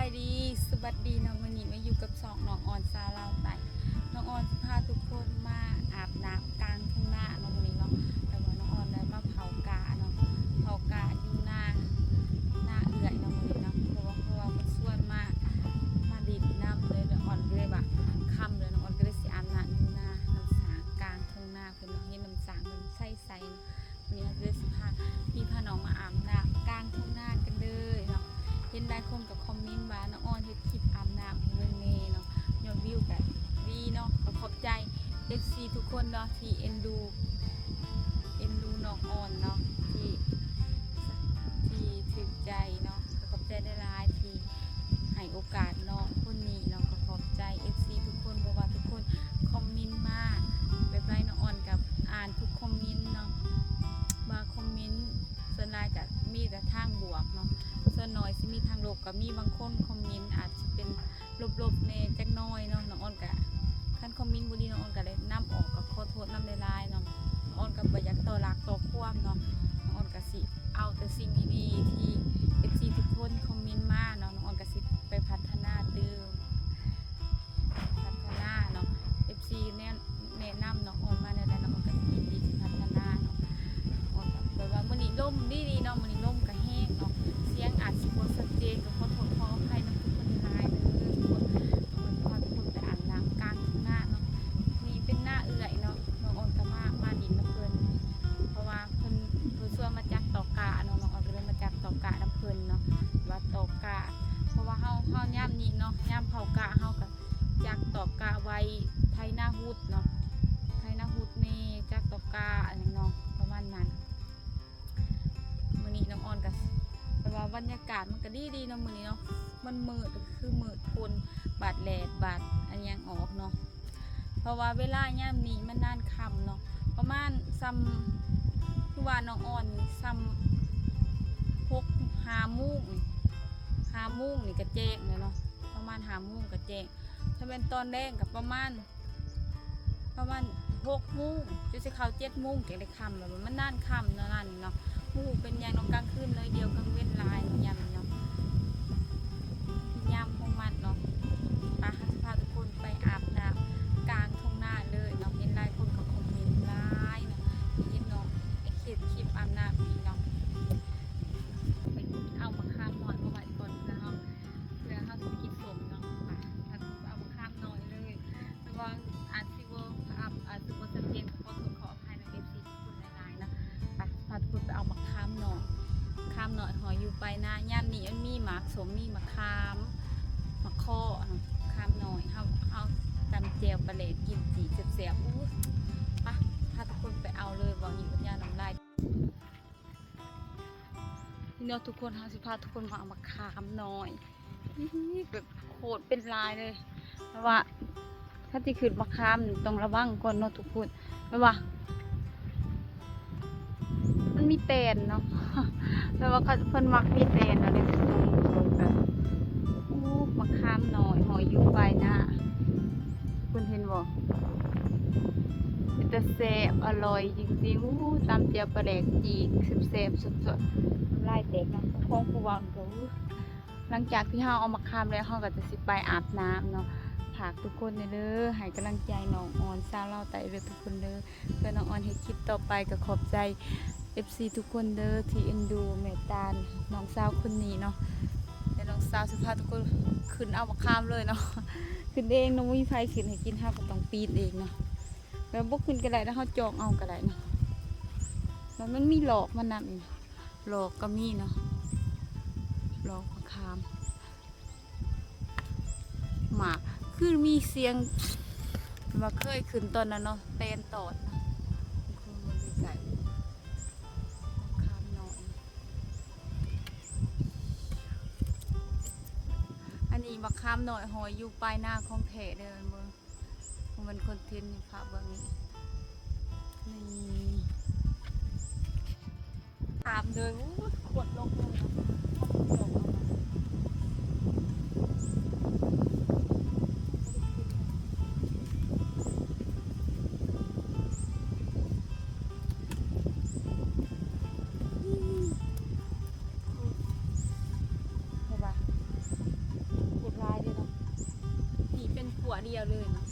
ายดีสวัสดีน้องวันนี้มาอยู่กับสองน้องออนซาลาวไต่น้องออนพาทุกคนมาอาบน้ำกลางทุ่งนาน้องวันนี้เนาะแต่ว่าน้องออนได้มาเผากาเนาะเผากาอยู่หน้าเอื่อยน้องวันนี้เนาะเพราะว่ามันส่วนมาดิดน้ำเลยน้องออนเลยแบบค่ำเลยน้องออนก็เลยสิอาบน้ำอยู่น้ำสางกลางทุ่งนาเพื่อนเห็นน้ำสางมันใสๆเนี่ยเลยสิพาน้องมาอาบน้ำกลางทุ่งนากันเลยเนาะเห็นได้คนกับคอมเมนต์ว่าน้องออนเฮ็ดคลิปอาบน้ำเรื่องนี้เนาะยอดวิวกันดีเนาะขอบใจ FC ทุกคนเนาะที่เอ็นดูน้องออนเนาะที่ถึงใจเนาะขอบใจได้หลายที่ให้โอกาสน้องคนนี้เนาะก็ขอบใจ FC ทุกคนเพราะว่าทุกคนคอมเมนต์มาแบบไรน้องออนกับอ่านทุกคอมเมนต์เนาะมาคอมเมนต์ส่วนรายกับมีแต่ทางบวกเนาะส่วนน้อยสิมีทางลบกับมีบางคนคอมเมนต์อาจจะเป็นลบๆในจักน้อยเนาะน้องออนกับขั้นคอมเมนต์บ่ดีน้องออนก็เลยนํออกกับขอโทษนำหลายๆเนาะน้องออนก็บ่อยากต่อรักต่อความเนาะน้องออนก็สิเอาแต่สิ่งดีๆที่ FC ทุกคนคอมเมนต์มาเนาะน้องออนก็สิไปพัฒนาเนาะ FC แนะนำน้องออนมาในใดน้องออนก็ยินดีที่พัฒนาเนาะออนแบบว่ามื้อนี้ลมดีๆเนาะมื้อนี้ลมก็แห้งเนาะเสียงอาจสิบ่ชัดเจนก็ขอโทษขออภัยนำทุกคนหลายเด้อทุกคนพาทุกคนไปอาบน้ำกลางทุ่งนาเนาะนี่เป็นหน้าเอื่อยเนาะน้องออนก็มาดินน้ำเพิ่นเพราะว่าเพิ่นชวนมาจักตอกกะเนาะน้องออนก็เลยมาจักตอกกะน้ำเพิ่นเนาะว่าตอกกะเพราะว่าเฮายามนี้เนาะยามเผากะเฮาก็จักตอกกะไว้ไทหน้าฮูดเนาะไทหน้าฮูดนี่จักตอกกะอันนี้เนาะประมาณนั้นมื้อนี้น้องออนก็แต่ว่าบรรยากาศมันก็ดีเนาะมื้อนี้เนาะมันมืดคือมืดคนบาดแดดบาดอันยังออกเนาะเพราะว่าเวลายามนี้มันนานค่ำเนาะประมาณซ้ำคือว่าน้องออนซ้ำ5 โมงนี่ก็แจ้งเลยเนาะประมาณ5 โมงก็แจ้งถ้าเป็นตอนแรกกับประมาณ6 โมงจนสิเข้า7 โมงก็ได้ค่ำแล้วมันนานค่ำเนาะนั่นเนาะมูเป็นอย่างน้องกลางคืนเลยเดียวกลางเว้นลายยามเนาะยามของมันเนาะพาทุกคนไปอาบน้ำกลางทุ่งนาเลยเนาะเห็นหลายคนก็คอมเมนต์หลายเนาะเห็นเนาะไอ้คลิปอาบน้ำนี่เนาะไปเอามาข้ามหน่อยเพราะว่าก่อนนะเนาะเพื่อเขาจะกินสมเนาะเอามาข้ามหน่อยเลยแล้วก็อาจสิบ่ชัดเจนขออภัยใน FC ทุกคนหลายๆนะพาทุกคนไปเอามาข้ามหน่อยหอยอยู่ไปนะย่านนี้มันมีหมากสมมีมะขามมะข้อข้ามหน่อยเฮาตำเจียวปลาเล็ดกินจีเสียบอู้ปะพาทุกคนไปเอาเลยบอกอยู่ปัญญาน้ำลายนี่เนาะทุกคนเฮาสิพาทุกคนมาเอามาขามหน่อยแบบโคตรเป็นลายเลยเพราะว่าถ้าที่ขึ้นมาขามต้องระวังก่อนเนาะทุกคนไม่ว่ามันมีแตนเนาะแปลว่าเขาเพิ่นมักมีแตนอะไรตรงแบบมาข้ามหน่อยหอยอยู่ไปนะคุณเห็นบ่เป็นแต่แซ่บอร่อยจริงๆตำเจียวปลาแดกจีกแซ่บสดๆน้ำลายแตกนะคงผู้วังก็หลังจากที่เฮาเอามาข้ามแล้วเฮาก็จะสิไปอาบน้ำเนาะฝากทุกคนเด้อให้กำลังใจน้องออนซาเล่าไต่เด้อทุกคนเด้อเพื่อน้องออนเฮ็ดคลิปต่อไปก็ขอบใจFC ทุกคนเด้อที่เอ็นดูเมตตาน้องสาวคนนี้เนาะแต่น้องสาวสุภาพทุกคนขึ้นเอามาข้ามเลยเนาะขึ้นเองน้องวิไฟขึ้นให้กินห้าก็ต้องปีนเองเนาะแล้วบกขึ้นก็ได้แล้วเขาจองเอาก็ได้เนาะแล้วมันมีหลอกมันนั่นหลอกก็มีเนาะหลอกมาข้ามหมาคือมีเสียงมาเคยขึ้นตอนนั้นเนาะเต้นตอดบักข้ามหน่อยหอยอยู่ปลายหน้าของแถเดินเมืองมันคนเทนนี่พระเบื้องนี้นี่ตามเดินขวดลงเลย หัวเดียวเลยเนาะ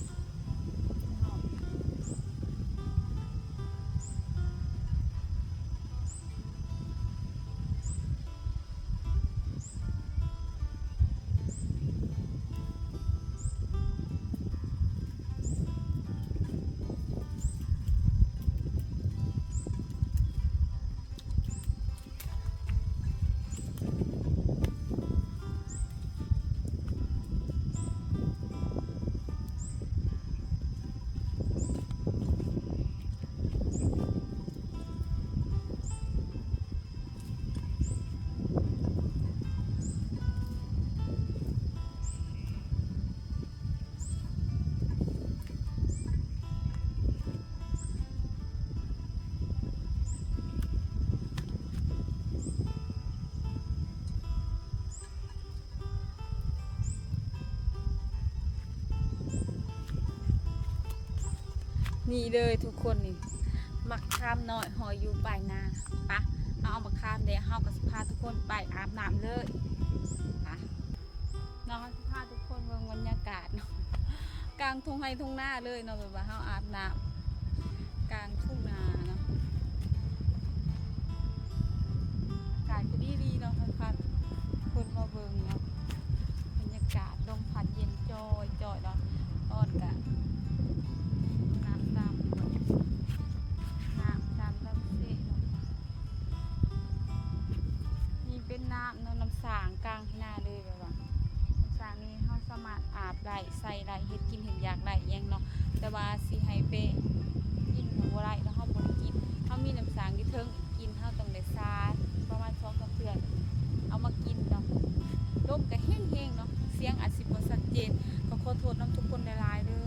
นี่เลยทุกคนนี่มักข้ามน้อยหอยอยู่ปลายนาปะเอามาข้ามเดี๋ยวเฮากับสิพาทุกคนไปอาบน้ำเลยปะน้องสิพาทุกคนเบิ่งบรรยากาศเนาะกลางทุ่งไร่ทุ่งนาเลยเนาะแบบว่าเฮาอาบน้ำกลางทุ่งนาเนาะอากาศก็ดีเนาะพัดคนมาเบิ่งเนาะบรรยากาศลมพัดเย็นจอยเนาะตอนกะน้ำตามลำเสเนาะนี่เป็นน้ำเนาะน้ำสางกลางนาเลยแบบว่าน้ำสางนี่เขาสามารถอาบได้ใส่ได้เฮ็ดกินเห็นอยากได้ยังเนาะแต่ว่าสิให้ไปกินบ่ได้แล้วเขาบ่ได้กินเขามีน้ำสางที่เทิงกินเขาต้องได้ซาประมาณ2-3 เดือนเอามากินเนาะลมก็แห้งๆเนาะเสียงอาจสิบ่ชัดเจนก็ขอโทษน้ำทุกคนหลายๆเด้อ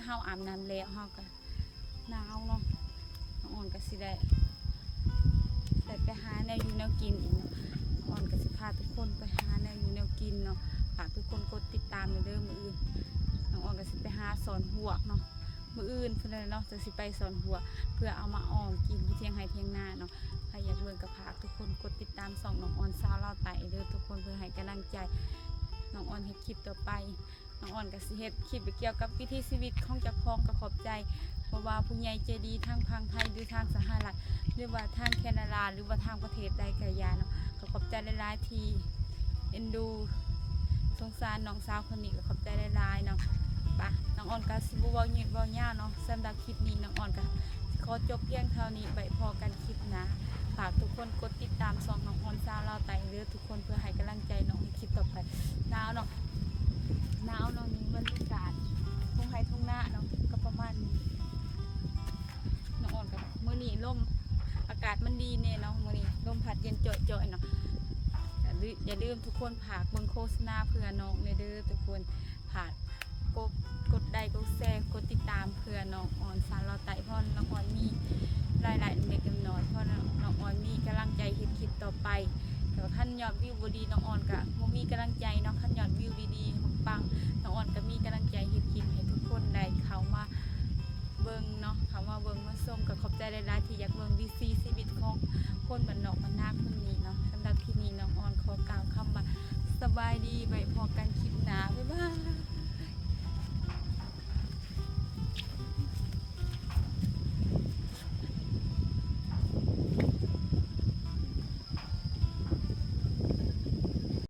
เฮาอาบน้ำแล้วเฮาก็หนาวเนาะน้องออนก็สิได้ไปหาแนวอยู่แนวกินอีกเนาะน้องออนก็สิพาทุกคนไปหาแนวอยู่แนวกินเนาะฝากทุกคนกดติดตามเด้อมื้ออื่นน้องออนก็สิไปหาสอนหวกเนาะมื้ออื่นเพิ่นเนาะจะสิไปสอนหัวเพื่อเอามาอ้อมกินที่เที่ยงไห้เที่ยงหน้าเนาะใครอยากเบิ่งก็ฝากทุกคนกดติดตามส่องน้องออนสาวลาวไต่เด้อทุกคนเพื่อให้กำลังใจน้องออนเฮ็ดคลิปต่อไปน้องออนก็สิเฮ็ดคลิปเกี่ยวกับวิถีชีวิตของเจ้าของก็ขอบใจเพราะว่าผู้ใหญ่ใจดีทางพังไทยหรือทางสหรัฐหรือว่าทางแคนาดาหรือว่าทางประเทศใดก็อย่าเนาะก็ขอบใจหลายๆที่เอ็นดูสงสารน้องสาวคนนี้ก็ขอบใจหลายๆเนาะปะน้องออนก็สิบ่เว้ายืดเว้ายาวเนาะสำหรับคลิปนี้น้องออนก็ขอจบเพียงเท่านี้ไปพอกันคลิปหน้าฝากทุกคนกดติดตามช่องน้องออนสาวลาวไต่เด้อทุกคนเพื่อให้กำลังใจน้องในคลิปต่อไปหนาวเนาะนี่บรรยากาศทุ่งไร่ทุ่งนาเนาะก็ประมาณนี้น้องออนกับมื้อนี้ลมอากาศมันดีเนี่ยเนาะมื้อนี้ลมพัดเย็นจ่อยๆเนาะอย่าลืมทุกคนฝากเบิ่งโฆษณาเพื่อน้องเด้อทุกคนฝากกดไลค์กดแชร์กดติดตามเพื่อน้องออนสาวลาวไต่เพราะน้องออนมีรายเล็กน้อยเพราะน้องออนมีกำลังใจเฮ็ดคลิปต่อไปแต่ขั้นยอดวิวบ่ดีน้องออนก็บ่มีกำลังใจเนาะขั้นยอดวิวดีๆปังๆน้องออนก็มีกำลังใจเฮ็ดคลิปให้ทุกคนได้เข้ามาเบิ่งเนาะเข้ามาเบิ่งมาชมก็ขอบใจหลายๆที่อยากเบิ่งวิถีชีวิตของคนบ้านนอกบ้านนาคนนี้เนาะสำหรับคลิปนี้น้องออนขอกล่าวคำว่าสบายดีไว้พอกันคลิปหน้าบ๊ายบาย